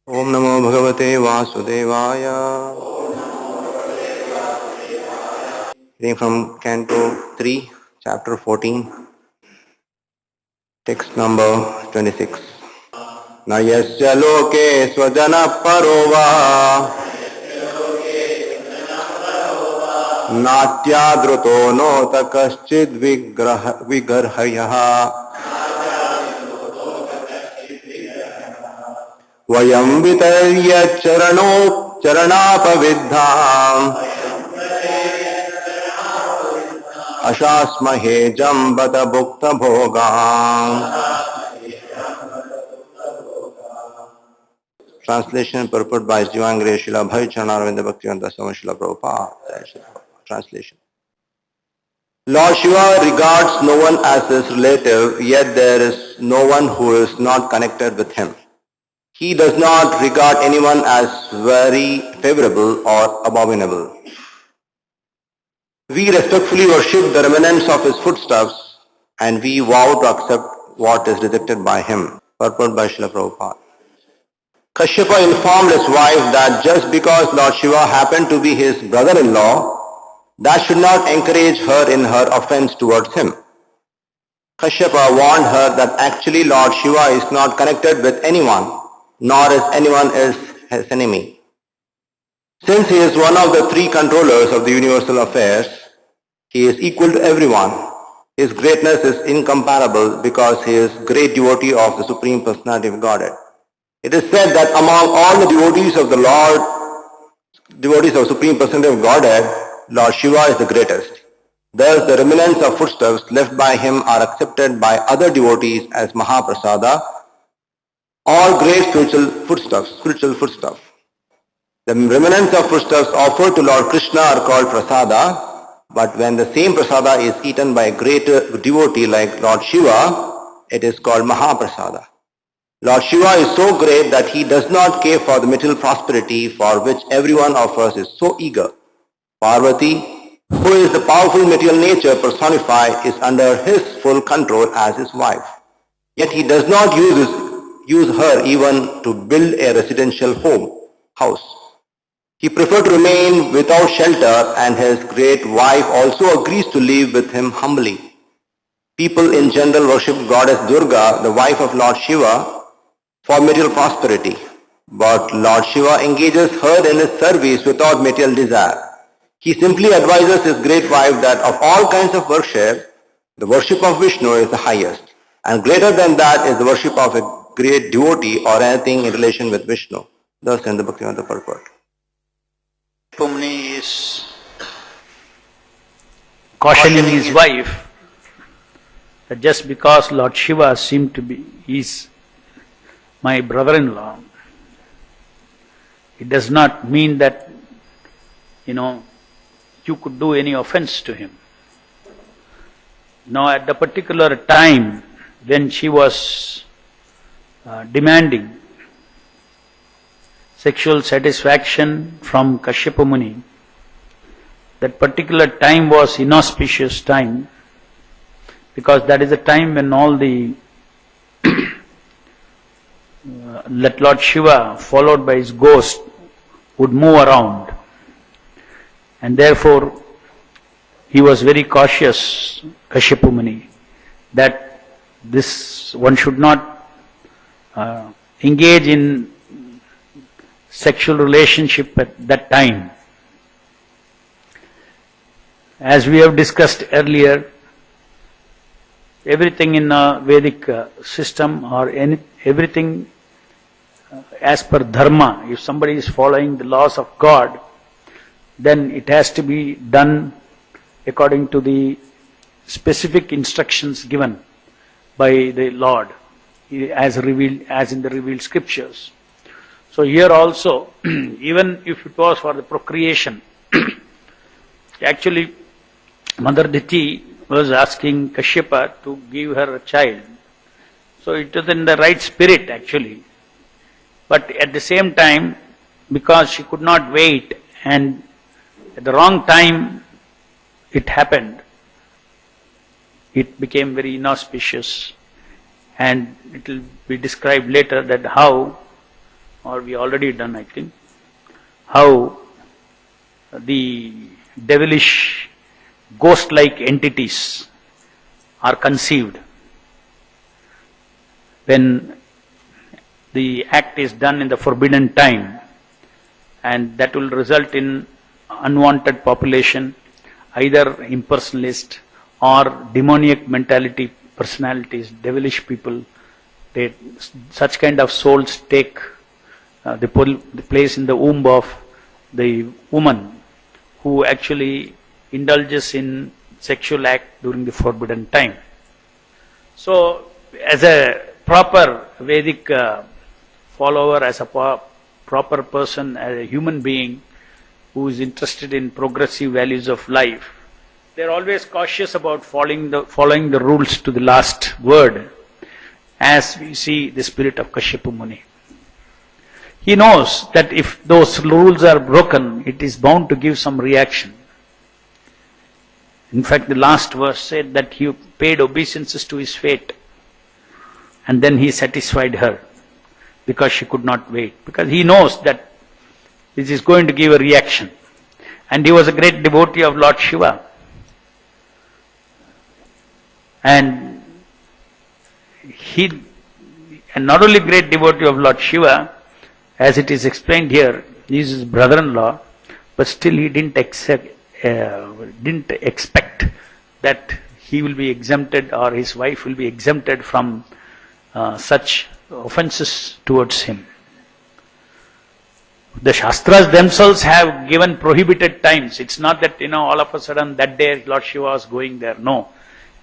Om Namo Bhagavate Vasudevaya. Reading from Canto 3, Chapter 14, text number 26. Na yasya loke svajana parova natyadruto nota kaschid vigarhayaha vayam vitarya charanapaviddham ashasmahe jambata bhukta bhogam. Translation and purport by His Divine Grace Srila Bhai Charanavinda Bhaktivedanta Swami Srila Prabhupada. Translation. Lord Shiva regards no one as his relative, yet there is no one who is not connected with him. He does not regard anyone as very favorable or abominable. We respectfully worship the remnants of his footsteps and we vow to accept what is rejected by him. Purport by Srila Prabhupada. Kashyapa informed his wife that just because Lord Shiva happened to be his brother-in-law, that should not encourage her in her offense towards him. Kashyapa warned her that actually Lord Shiva is not connected with anyone, nor is anyone his enemy. Since he is one of the three controllers of the universal affairs, he is equal to everyone. His greatness is incomparable because he is great devotee of the Supreme Personality of Godhead. It is said that among all the devotees of the Lord, devotees of Supreme Personality of Godhead, Lord Shiva is the greatest. Thus, the remnants of footsteps left by him are accepted by other devotees as Mahaprasada, all great spiritual footsteps. The remnants of footsteps offered to Lord Krishna are called prasada, but when the same prasada is eaten by a greater devotee like Lord Shiva, it is called Mahaprasada. Lord Shiva is so great that he does not care for the material prosperity for which everyone of us is so eager. Parvati, who is the powerful material nature personified, is under his full control as his wife. Yet he does not use her even to build a residential house. He prefers to remain without shelter, and his great wife also agrees to live with him humbly. People in general worship goddess Durga, the wife of Lord Shiva, for material prosperity. But Lord Shiva engages her in his service without material desire. He simply advises his great wife that of all kinds of worship, the worship of Vishnu is the highest, and greater than that is the worship of a great devotee or anything in relation with Vishnu. Thus in the Bhaktivedanta purport. Muni is cautioning his wife that just because Lord Shiva seemed to be is my brother-in-law, it does not mean that, you could do any offense to him. Now, at the particular time when she was demanding sexual satisfaction from Kashyapa Muni, that particular time was inauspicious time, because that is the time when all the that Lord Shiva, followed by his ghost, would move around. And therefore, he was very cautious, Kashyapa Muni, that this one should not engage in sexual relationship at that time. As we have discussed earlier, everything in a Vedic system or everything as per dharma, if somebody is following the laws of God, then it has to be done according to the specific instructions given by the Lord as in the revealed scriptures. So here also, even if it was for the procreation, actually Mother Diti was asking Kashyapa to give her a child. So it was in the right spirit actually. But at the same time, because she could not wait and at the wrong time it happened, it became very inauspicious, and it will be described later that how or we already done, I think, how the devilish ghost-like entities are conceived when the act is done in the forbidden time, and that will result in unwanted population, either impersonalist or demoniac mentality personalities, devilish people. Such kind of souls take the place in the womb of the woman who actually indulges in sexual act during the forbidden time. So, as a proper Vedic follower, as a proper person, as a human being who is interested in progressive values of life, they are always cautious about following the rules to the last word, as we see the spirit of Kashyapa Muni. He knows that if those rules are broken, it is bound to give some reaction. In fact, the last verse said that he paid obeisances to his fate, and then he satisfied her because she could not wait, because he knows that this is going to give a reaction. And he was a great devotee of Lord Shiva. And not only great devotee of Lord Shiva, as it is explained here, he is his brother-in-law, but still he didn't expect that he will be exempted or his wife will be exempted from such offenses towards him. The Shastras themselves have given prohibited times. It's not that, all of a sudden that day Lord Shiva was going there. No.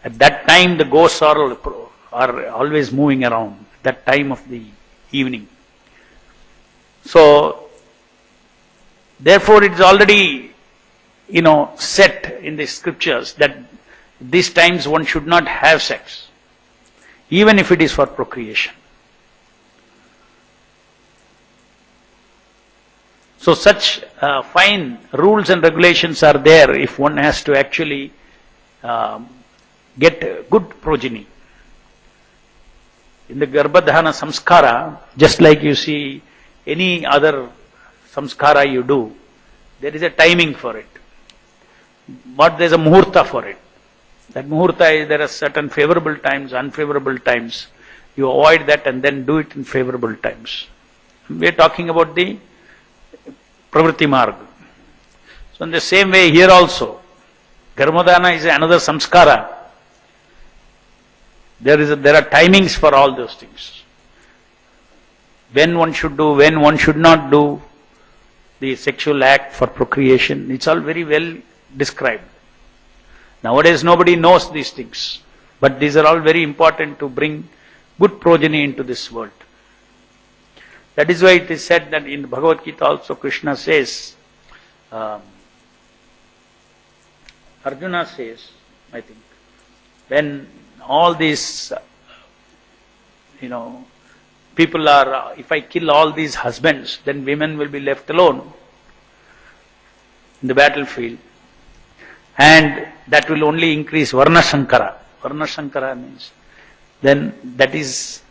At that time the ghosts are always moving around, that time of the evening. So, therefore it is already, set in the scriptures that these times one should not have sex, even if it is for procreation. So such fine rules and regulations are there if one has to actually get good progeny. In the Garbhadhana samskara, just like you see any other samskara you do, there is a timing for it. But there is a muhurta for it. That muhurta is, there are certain favorable times, unfavorable times. You avoid that and then do it in favorable times. We are talking about the pravritti marga. So in the same way here also, Garbhadhana is another samskara. There are timings for all those things. When one should do, when one should not do the sexual act for procreation, it's all very well described. Nowadays nobody knows these things, but these are all very important to bring good progeny into this world. That is why it is said that in Bhagavad Gita also Krishna says, Arjuna says, I think, when all these, people are, if I kill all these husbands, then women will be left alone in the battlefield. And that will only increase Varna Shankara. Varna Shankara means, then that is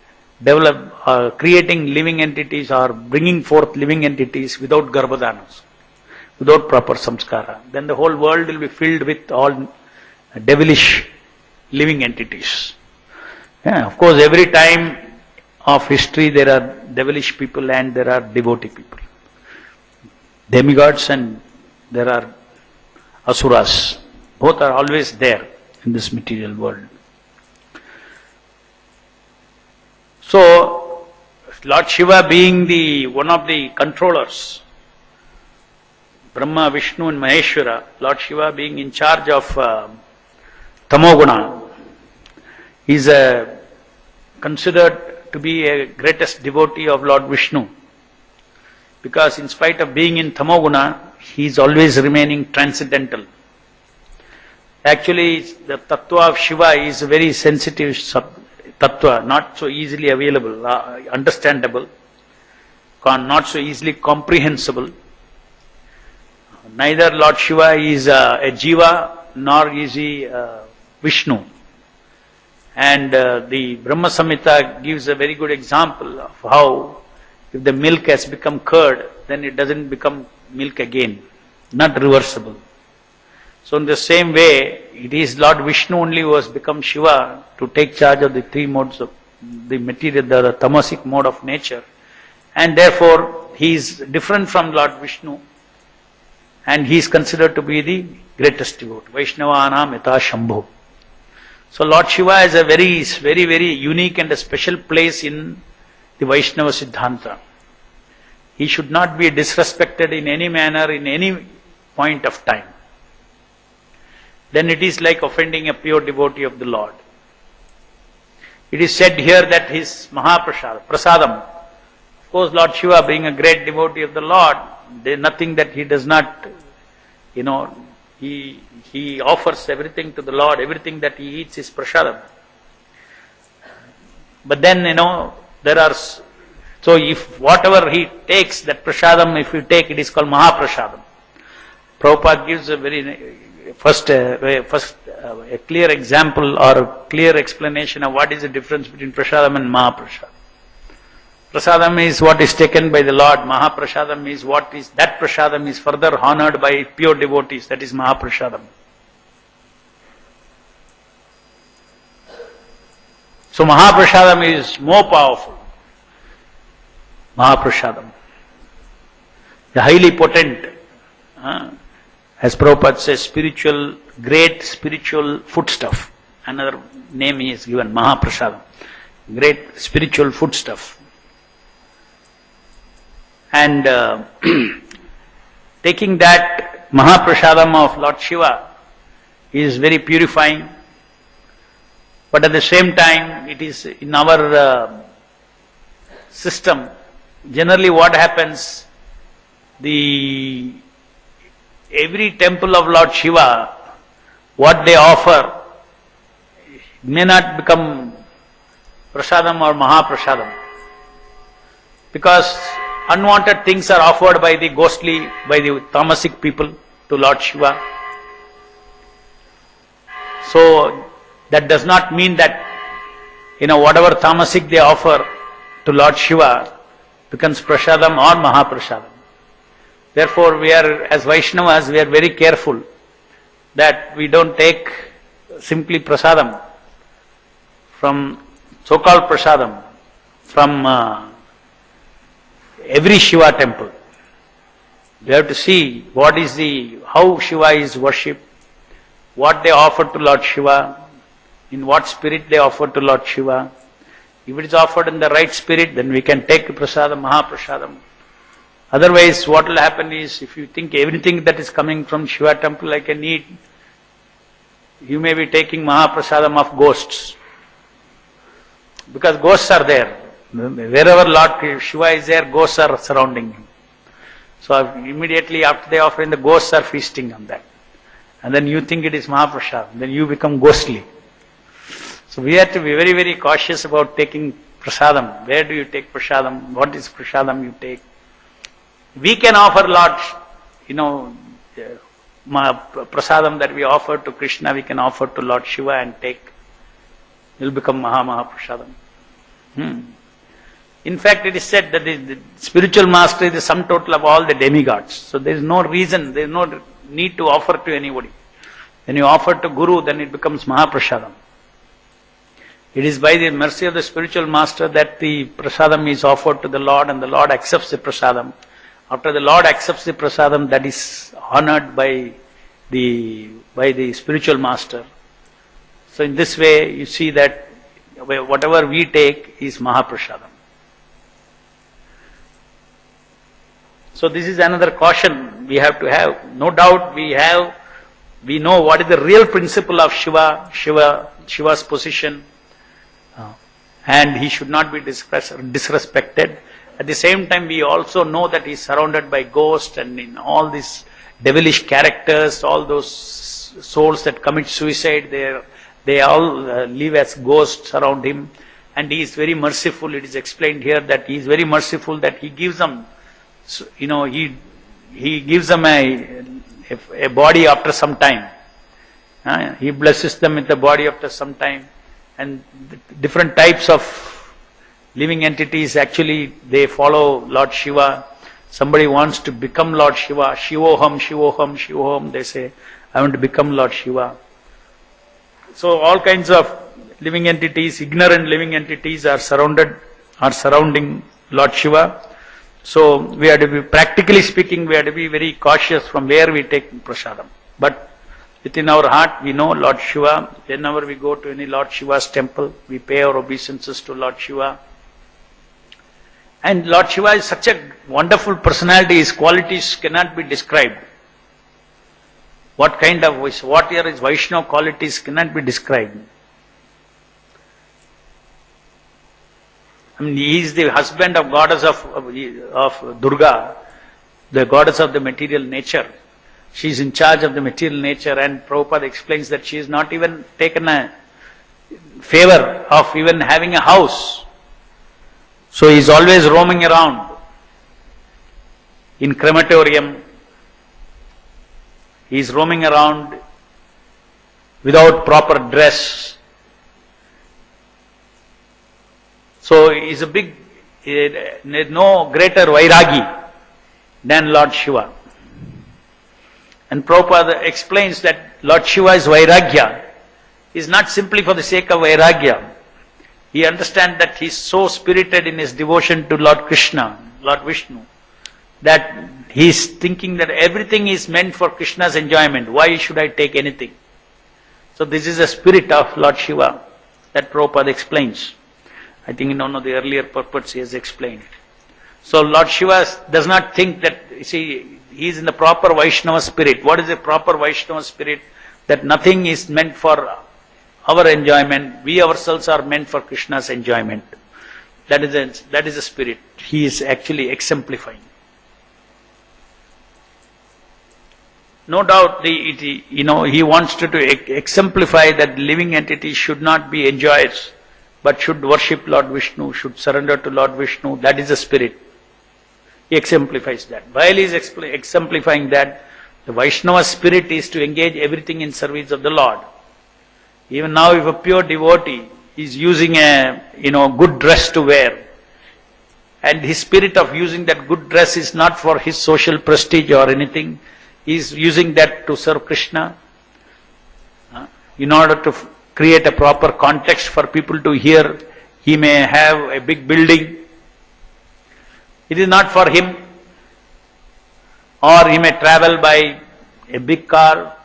creating living entities or bringing forth living entities without Garbhadhanas, without proper samskara. Then the whole world will be filled with all devilish living entities. Yeah, of course, every time of history there are devilish people and there are devotee people. Demigods and there are asuras. Both are always there in this material world. So, Lord Shiva being one of the controllers, Brahma, Vishnu and Maheshwara, Lord Shiva being in charge of Tamoguna, is considered to be a greatest devotee of Lord Vishnu. Because in spite of being in Tamoguna, he is always remaining transcendental. Actually, the tattva of Shiva is a very sensitive tattva, not so easily available, understandable, not so easily comprehensible. Neither Lord Shiva is a Jiva, nor is he Vishnu. And the Brahma Samhita gives a very good example of how If the milk has become curd, then it doesn't become milk again, not reversible. So in the same way, it is Lord Vishnu only who has become Shiva to take charge of the three modes of the material, the tamasic mode of nature. And therefore, he is different from Lord Vishnu, and he is considered to be the greatest devotee. Vaishnavanam yata Shambhu. So Lord Shiva is a very, very unique and a special place in the Vaishnava Siddhanta. He should not be disrespected in any manner, in any point of time. Then it is like offending a pure devotee of the Lord. It is said here that his prasadam. Of course, Lord Shiva, being a great devotee of the Lord, there is nothing that he does not, he offers everything to the Lord, everything that he eats is prasadam. But then, there are, so if whatever he takes, that prasadam, if you take, it is called Mahaprasadam. Prabhupada gives a very, a clear example or a clear explanation of what is the difference between prasadam and Mahaprasadam. Prasadam is what is taken by the Lord. Mahaprasadam is that prasadam is further honored by pure devotees. That is Mahaprasadam. So Mahaprasadam is more powerful. Mahaprasadam. The highly potent, as Prabhupada says, great spiritual foodstuff. Another name he is given, Mahaprasadam. Great spiritual foodstuff. And taking that Mahaprasadam of Lord Shiva is very purifying, but at the same time it is in our system, generally what happens, every temple of Lord Shiva, what they offer may not become prasadam or Mahaprasadam, because unwanted things are offered by the tamasic people to Lord Shiva. So that does not mean that, whatever tamasic they offer to Lord Shiva becomes prasadam or Mahaprasadam. Therefore, as Vaishnavas, we are very careful that we don't take simply prasadam from, so-called prasadam, from every Shiva temple. We have to see how Shiva is worshipped, what they offer to Lord Shiva, in what spirit they offer to Lord Shiva. If it is offered in the right spirit, then we can take prasadam, Mahaprasadam. Otherwise, what will happen is, if you think everything that is coming from Shiva temple I can eat, you may be taking Mahaprasadam of ghosts. Because ghosts are there. Wherever Lord Shiva is there, ghosts are surrounding him. So immediately after they offer, the ghosts are feasting on that. And then you think it is Mahaprasad, then you become ghostly. So we have to be very, very cautious about taking prasadam. Where do you take prasadam? What is prasadam you take? We can offer Lord, prasadam that we offer to Krishna, we can offer to Lord Shiva and take. It will become Mahaprasadam. In fact, it is said that the spiritual master is the sum total of all the demigods. So there is no reason, there is no need to offer to anybody. When you offer to Guru, then it becomes Mahaprasadam. It is by the mercy of the spiritual master that the prasadam is offered to the Lord, and the Lord accepts the prasadam. After the Lord accepts the prasadam, that is honored by the spiritual master. So in this way, you see that whatever we take is Mahaprasadam. So this is another caution we have to have. No doubt we know what is the real principle of Shiva's position, and he should not be disrespected. At the same time, we also know that he is surrounded by ghosts and in all these devilish characters, all those souls that commit suicide, they all live as ghosts around him, and he is very merciful. It is explained here that he is very merciful, that he gives them, he gives them a body after some time. He blesses them with the body after some time, and different types of living entities actually, they follow Lord Shiva. Somebody wants to become Lord Shiva, Shivoham, Shivoham, Shivoham, they say, I want to become Lord Shiva. So all kinds of living entities, ignorant living entities are surrounding Lord Shiva. So we have to be, practically speaking, we have to be very cautious from where we take prasadam. But within our heart, we know Lord Shiva. Whenever we go to any Lord Shiva's temple, we pay our obeisances to Lord Shiva. And Lord Shiva is such a wonderful personality, his qualities cannot be described. What are his Vaishnava qualities cannot be described. I mean, he is the husband of goddess of Durga, the goddess of the material nature. She is in charge of the material nature, and Prabhupada explains that she has not even taken a favor of even having a house. So he is always roaming around in crematorium. He is roaming around without proper dress. So he is no greater Vairagi than Lord Shiva. And Prabhupada explains that Lord Shiva's Vairagya is not simply for the sake of Vairagya. He understands that he is so spirited in his devotion to Lord Krishna, Lord Vishnu, that he is thinking that everything is meant for Krishna's enjoyment. Why should I take anything? So this is the spirit of Lord Shiva that Prabhupada explains. I think in one of the earlier purports he has explained. So Lord Shiva does not think that, you see, he is in the proper Vaishnava spirit. What is the proper Vaishnava spirit? That nothing is meant for our enjoyment. We ourselves are meant for Krishna's enjoyment. That is the spirit he is actually exemplifying. No doubt, he wants to exemplify that living entities should not be enjoyed, but should worship Lord Vishnu, should surrender to Lord Vishnu. That is the spirit. He exemplifies that. While he is exemplifying that, the Vaishnava spirit is to engage everything in service of the Lord. Even now, if a pure devotee is using a good dress to wear, and his spirit of using that good dress is not for his social prestige or anything, he is using that to serve Krishna, in order to create a proper context for people to hear. He may have a big building. It is not for him. Or he may travel by a big car.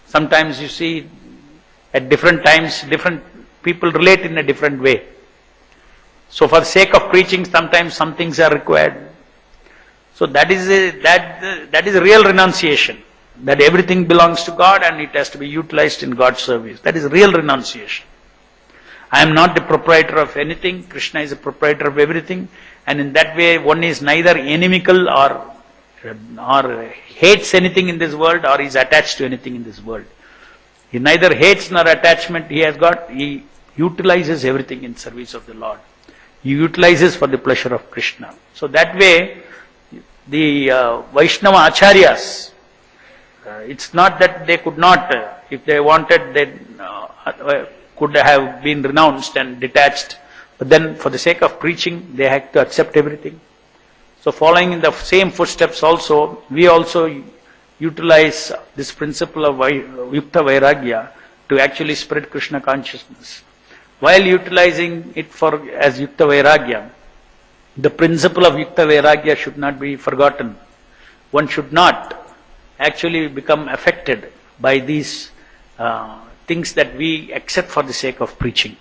Sometimes you see, at different times, different people relate in a different way. So for the sake of preaching, sometimes some things are required. So that is a real renunciation. That everything belongs to God and it has to be utilized in God's service. That is real renunciation. I am not the proprietor of anything. Krishna is the proprietor of everything. And in that way, one is neither inimical or hates anything in this world, or is attached to anything in this world. He neither hates nor attachment he has got. He utilizes everything in service of the Lord. He utilizes for the pleasure of Krishna. So that way, the Vaishnava Acharyas, it's not that they could not, if they wanted, they could have been renounced and detached. But then for the sake of preaching, they had to accept everything. So following in the same footsteps also, we also utilize this principle of Yukta Vairagya to actually spread Krishna consciousness. While utilizing it as Yukta Vairagya, the principle of Yukta Vairagya should not be forgotten. One should not actually become affected by these things that we accept for the sake of preaching.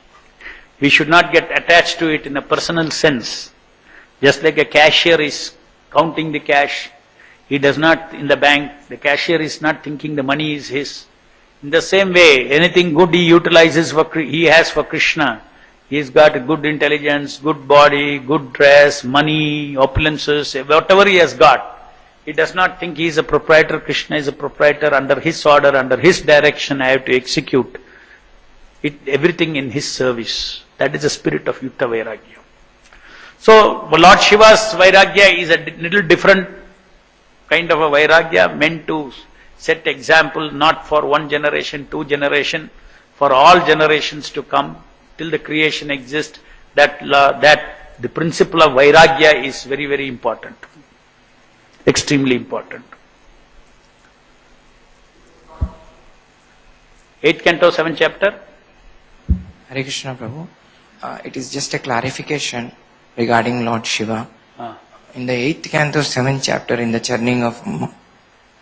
We should not get attached to it in a personal sense. Just like a cashier is counting the cash, he does not, in the bank, the cashier is not thinking the money is his. In the same way, anything good he utilizes he has for Krishna. He's got a good intelligence, good body, good dress, money, opulences, whatever he has got. He does not think he is a proprietor. Krishna is a proprietor. Under his order, under his direction, I have to execute everything in his service. That is the spirit of Yukta Vairagya. So, Lord Shiva's Vairagya is a little different kind of a Vairagya, meant to set example not for one generation, two generation, for all generations to come. till the creation exists, that the principle of Vairagya is very, very important. Extremely important. 8th canto, 7th chapter. Hare Krishna Prabhu. It is just a clarification regarding Lord Shiva. In the 8th canto, 7th chapter, in the churning of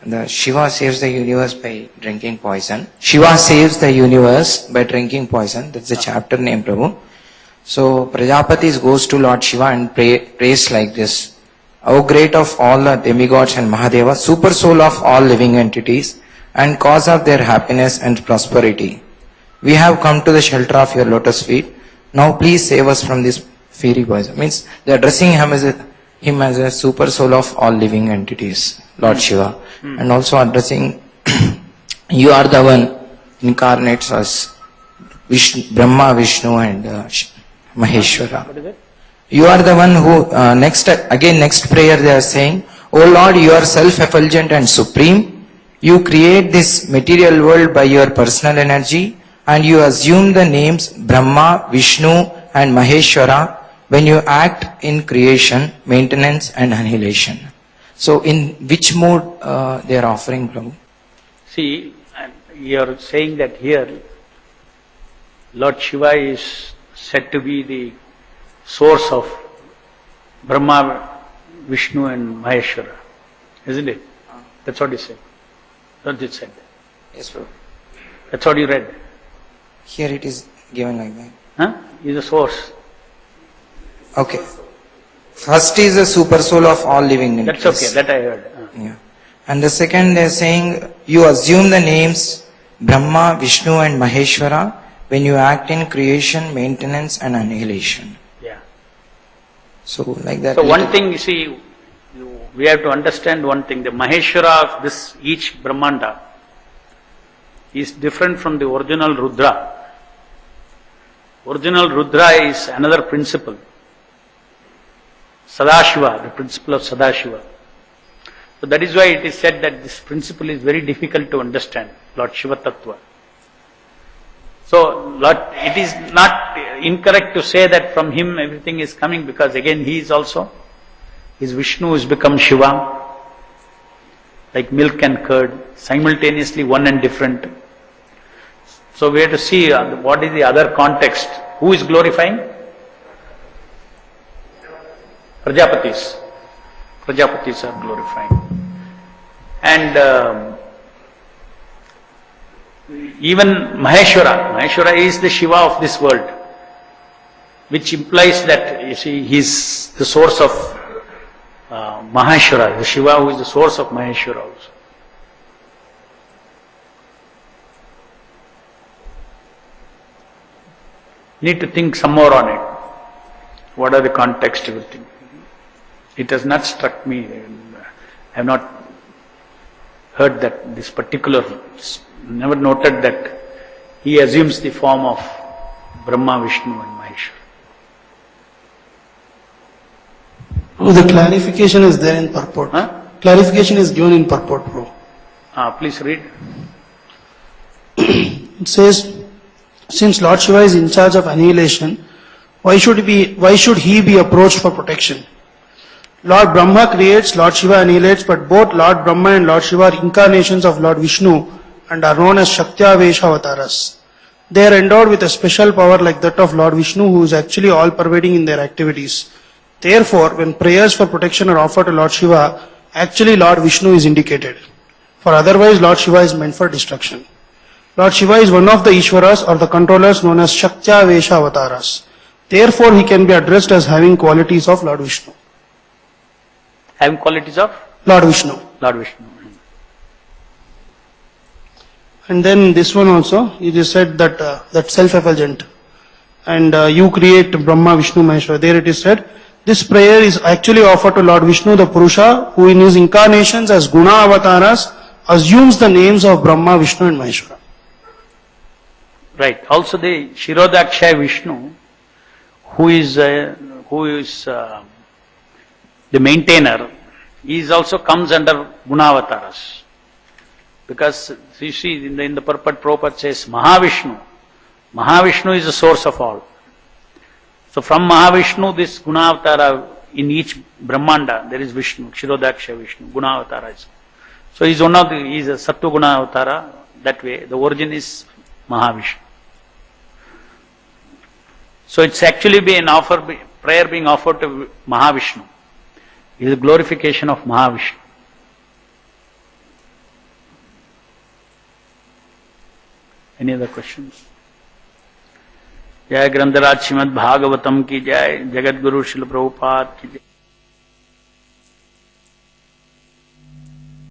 the Shiva saves the universe by drinking poison. Shiva saves the universe by drinking poison. That's the chapter name, Prabhu. So Prajapati goes to Lord Shiva and prays like this. O great of all the demigods and Mahadeva, super soul of all living entities, and cause of their happiness and prosperity. We have come to the shelter of your lotus feet. Now please save us from this fiery poison. Means they are addressing him as a super soul of all living entities, Lord Shiva. And also addressing, you are the one incarnates as Brahma, Vishnu and Maheshwara. What is it? You are the one who, next prayer they are saying, O Lord, you are self-effulgent and supreme. You create this material world by your personal energy and you assume the names Brahma, Vishnu and Maheshwara when you act in creation, maintenance and annihilation. So in which mode they are offering, Prabhu? See, you are saying that here Lord Shiva is said to be the source of Brahma, Vishnu and Maheshwara, isn't it? That's what he said. That's what it said. Yes, Prabhu. That's what you read. Here it is given like that. Huh? He's the source. Okay. First is the super soul of all living entities. That's okay, that I heard. Yeah. And the second they are saying, you assume the names Brahma, Vishnu and Maheshwara when you act in creation, maintenance and annihilation. Yeah. So like that. So one thing, you see, we have to understand one thing. The Maheshwara of this, each Brahmanda is different from the original Rudra. Original Rudra is another principle. Sadashiva, the principle of Sadashiva. So that is why it is said that this principle is very difficult to understand, Lord Shiva Tattva. So it is not incorrect to say that from him everything is coming, because again he is also, his Vishnu has become Shiva, like milk and curd, simultaneously one and different. So we have to see what is the other context. Who is glorifying? Prajapatis. Prajapatis are glorifying. And even Maheshwara is the Shiva of this world, which implies that, you see, he is the source of Maheshwara, the Shiva who is the source of Maheshwara also. Need to think some more on it. What are the context, everything. It has not struck me. I have not heard that this particular, never noted that he assumes the form of Brahma, Vishnu and Maheshwara. Oh, the clarification is there in purport. Huh? Clarification is given in purport, bro. Please read. It says, since Lord Shiva is in charge of annihilation, why should he be approached for protection? Lord Brahma creates, Lord Shiva annihilates, but both Lord Brahma and Lord Shiva are incarnations of Lord Vishnu and are known as Shaktya-Vesha Avataras. They are endowed with a special power like that of Lord Vishnu, who is actually all-pervading in their activities. Therefore, when prayers for protection are offered to Lord Shiva, actually Lord Vishnu is indicated. For otherwise, Lord Shiva is meant for destruction. Lord Shiva is one of the Ishwaras or the controllers known as Shaktya-Vesha Avataras. Therefore, he can be addressed as having qualities of Lord Vishnu. Having qualities of? Lord Vishnu. Lord Vishnu. And then this one also, it is said that that self-effulgent. And you create Brahma, Vishnu, Maheshwara. There it is said, this prayer is actually offered to Lord Vishnu, the Purusha, who in his incarnations as Guna Avataras assumes the names of Brahma, Vishnu and Maheshwara. Right. Also the Shirodakshay Vishnu, who is the maintainer, he also comes under Gunavataras. Because you see in the purport Prabhupada says Mahavishnu, Mahavishnu is the source of all. So from Mahavishnu, this Gunavatara, in each Brahmanda, there is Vishnu, Kshirodaksha Vishnu, Gunavatara is. So he is one of the, he is a Sattva Gunavatara, that way. The origin is Mahavishnu. So it's actually been offered, prayer being offered to Mahavishnu. It is a glorification of Mahavishnu. Any other questions? जय ग्रंथराज श्रीमद् भागवतम की जय, जगत गुरु श्रील प्रभुपाद की जय।